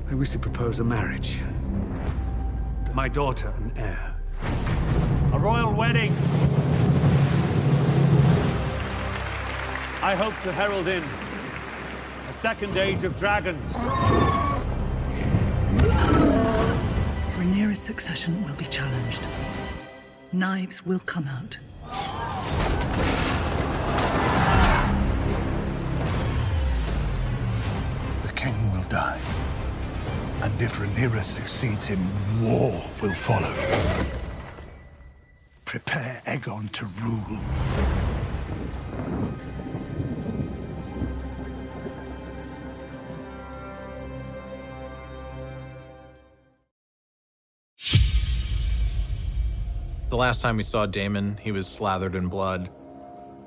I wish to propose a marriage. To my daughter and heir. A royal wedding. I hope to herald in a second age of dragons. Rhaenyra's succession will be challenged. Knives will come out. The king will die. And if Rhaenyra succeeds him, war will follow. Prepare Aegon to rule. The last time we saw Daemon, he was slathered in blood.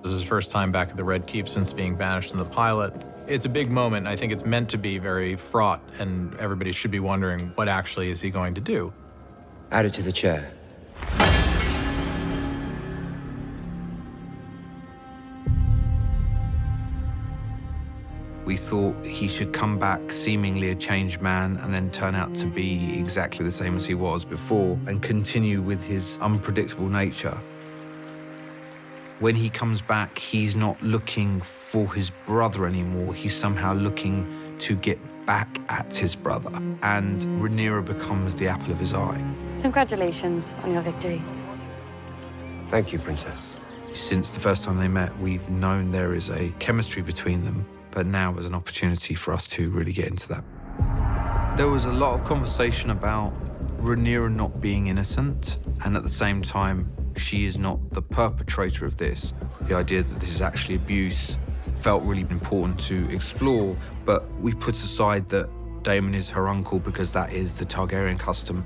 This is his first time back at the Red Keep since being banished in the pilot. It's a big moment. I think it's meant to be very fraught, and everybody should be wondering, what actually is he going to do? Added to the chair. We thought he should come back seemingly a changed man and then turn out to be exactly the same as he was before and continue with his unpredictable nature. When he comes back, he's not looking for his brother anymore. He's somehow looking to get back at his brother. And Rhaenyra becomes the apple of his eye. Congratulations on your victory. Thank you, Princess. Since the first time they met, we've known there is a chemistry between them, but now is an opportunity for us to really get into that. There was a lot of conversation about Rhaenyra not being innocent, and at the same time, she is not the perpetrator of this. The idea that this is actually abuse felt really important to explore, but we put aside that Daemon is her uncle because that is the Targaryen custom.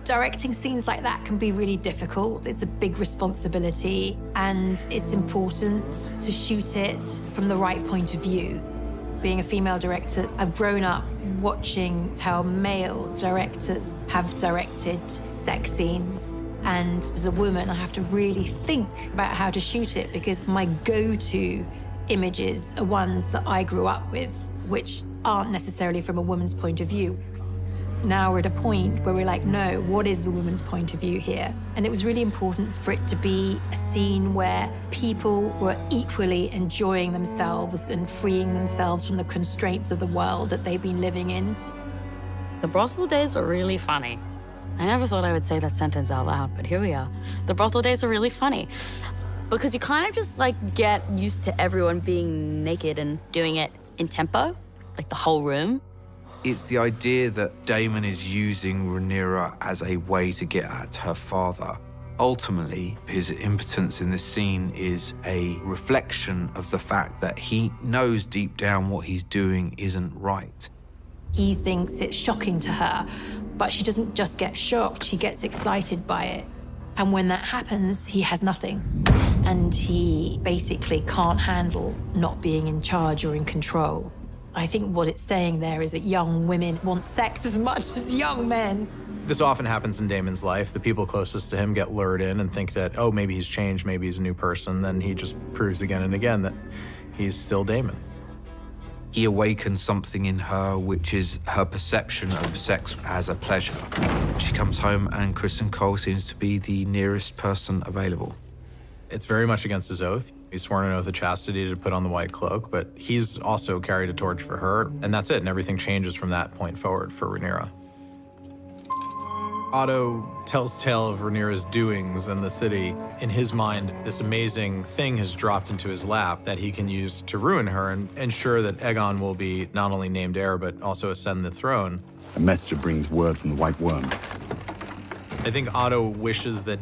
Directing scenes like that can be really difficult. It's a big responsibility, and it's important to shoot it from the right point of view. Being a female director, I've grown up watching how male directors have directed sex scenes. And as a woman, I have to really think about how to shoot it, because my go-to images are ones that I grew up with, which aren't necessarily from a woman's point of view. Now we're at a point where we're like, no, what is the woman's point of view here? And it was really important for it to be a scene where people were equally enjoying themselves and freeing themselves from the constraints of the world that they've been living in. The brothel days are really funny. I never thought I would say that sentence out loud, but here we are. The brothel days are really funny. Because you kind of just like get used to everyone being naked and doing it in tempo, like the whole room. It's the idea that Daemon is using Rhaenyra as a way to get at her father. Ultimately, his impotence in this scene is a reflection of the fact that he knows deep down what he's doing isn't right. He thinks it's shocking to her, but she doesn't just get shocked, she gets excited by it. And when that happens, he has nothing. And he basically can't handle not being in charge or in control. I think what it's saying there is that young women want sex as much as young men. This often happens in Daemon's life. The people closest to him get lured in and think that, oh, maybe he's changed, maybe he's a new person. Then he just proves again and again that he's still Daemon. He awakens something in her, which is her perception of sex as a pleasure. She comes home and Kristen Cole seems to be the nearest person available. It's very much against his oath. He's sworn an oath of chastity to put on the white cloak, but he's also carried a torch for her, and that's it, and everything changes from that point forward for Rhaenyra. Otto tells tale of Rhaenyra's doings in the city. In his mind, this amazing thing has dropped into his lap that he can use to ruin her and ensure that Aegon will be not only named heir, but also ascend the throne. A messenger brings word from the White Worm. I think Otto wishes that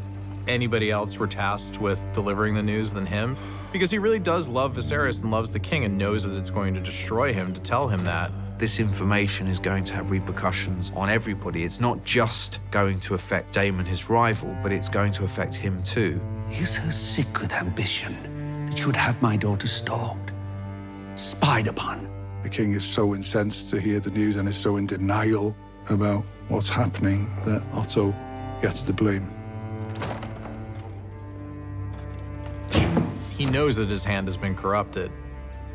anybody else were tasked with delivering the news than him, because he really does love Viserys and loves the king and knows that it's going to destroy him to tell him that. This information is going to have repercussions on everybody. It's not just going to affect Daemon, his rival, but it's going to affect him too. Is her sick with ambition that you would have my daughter stalked, spied upon? The king is so incensed to hear the news and is so in denial about what's happening that Otto gets the blame. He knows that his hand has been corrupted.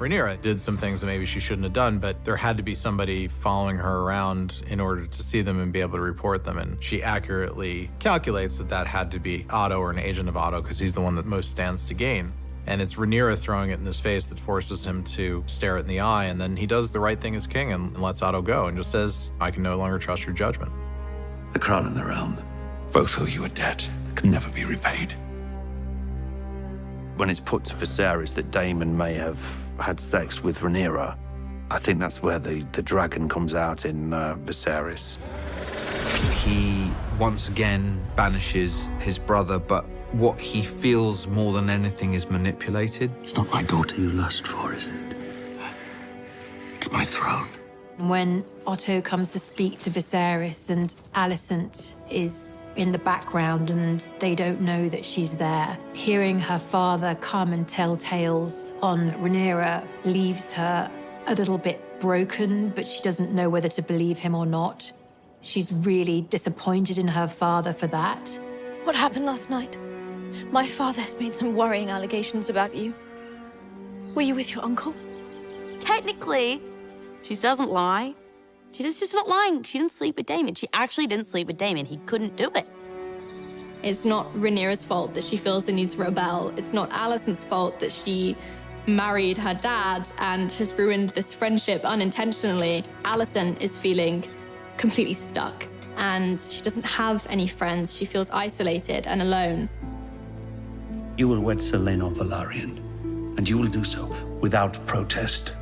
Rhaenyra did some things that maybe she shouldn't have done, but there had to be somebody following her around in order to see them and be able to report them. And she accurately calculates that that had to be Otto or an agent of Otto because he's the one that most stands to gain. And it's Rhaenyra throwing it in his face that forces him to stare it in the eye. And then he does the right thing as king and lets Otto go and just says, I can no longer trust your judgment. The crown and the realm both owe you a debt that can never be repaid. When it's put to Viserys that Daemon may have had sex with Rhaenyra, I think that's where the dragon comes out in Viserys. He once again banishes his brother, but what he feels more than anything is manipulated. It's not my daughter you lust for, is it? It's my throne. When Otto comes to speak to Viserys and Alicent is in the background and they don't know that she's there, hearing her father come and tell tales on Rhaenyra leaves her a little bit broken, but she doesn't know whether to believe him or not. She's really disappointed in her father for that. What happened last night? My father has made some worrying allegations about you. Were you with your uncle? Technically, she doesn't lie. She's just not lying. She didn't sleep with Daemon. She actually didn't sleep with Daemon. He couldn't do it. It's not Rhaenyra's fault that she feels the need to rebel. It's not Alicent's fault that she married her dad and has ruined this friendship unintentionally. Alicent is feeling completely stuck and she doesn't have any friends. She feels isolated and alone. You will wed Selena Velaryon, and you will do so without protest.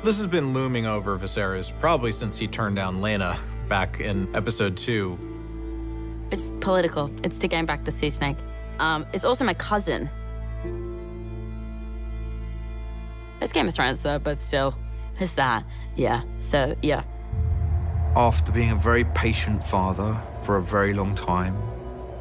This has been looming over Viserys probably since he turned down Laena back in episode 2. It's political. It's to gain back the sea snake. It's also my cousin. It's Game of Thrones though, but still, it's that. Yeah, so yeah. After being a very patient father for a very long time,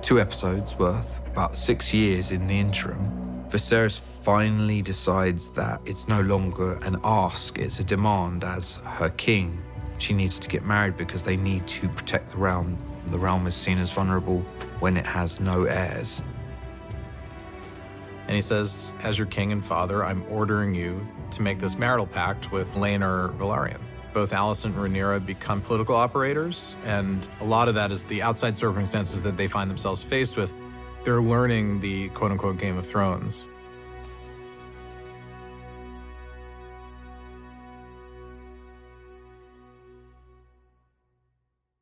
2 episodes worth, about 6 years in the interim, Viserys finally decides that it's no longer an ask, it's a demand as her king. She needs to get married because they need to protect the realm. The realm is seen as vulnerable when it has no heirs. And he says, as your king and father, I'm ordering you to make this marital pact with Laena Velaryon. Both Alicent and Rhaenyra become political operators, and a lot of that is the outside circumstances that they find themselves faced with. They're learning the quote-unquote Game of Thrones.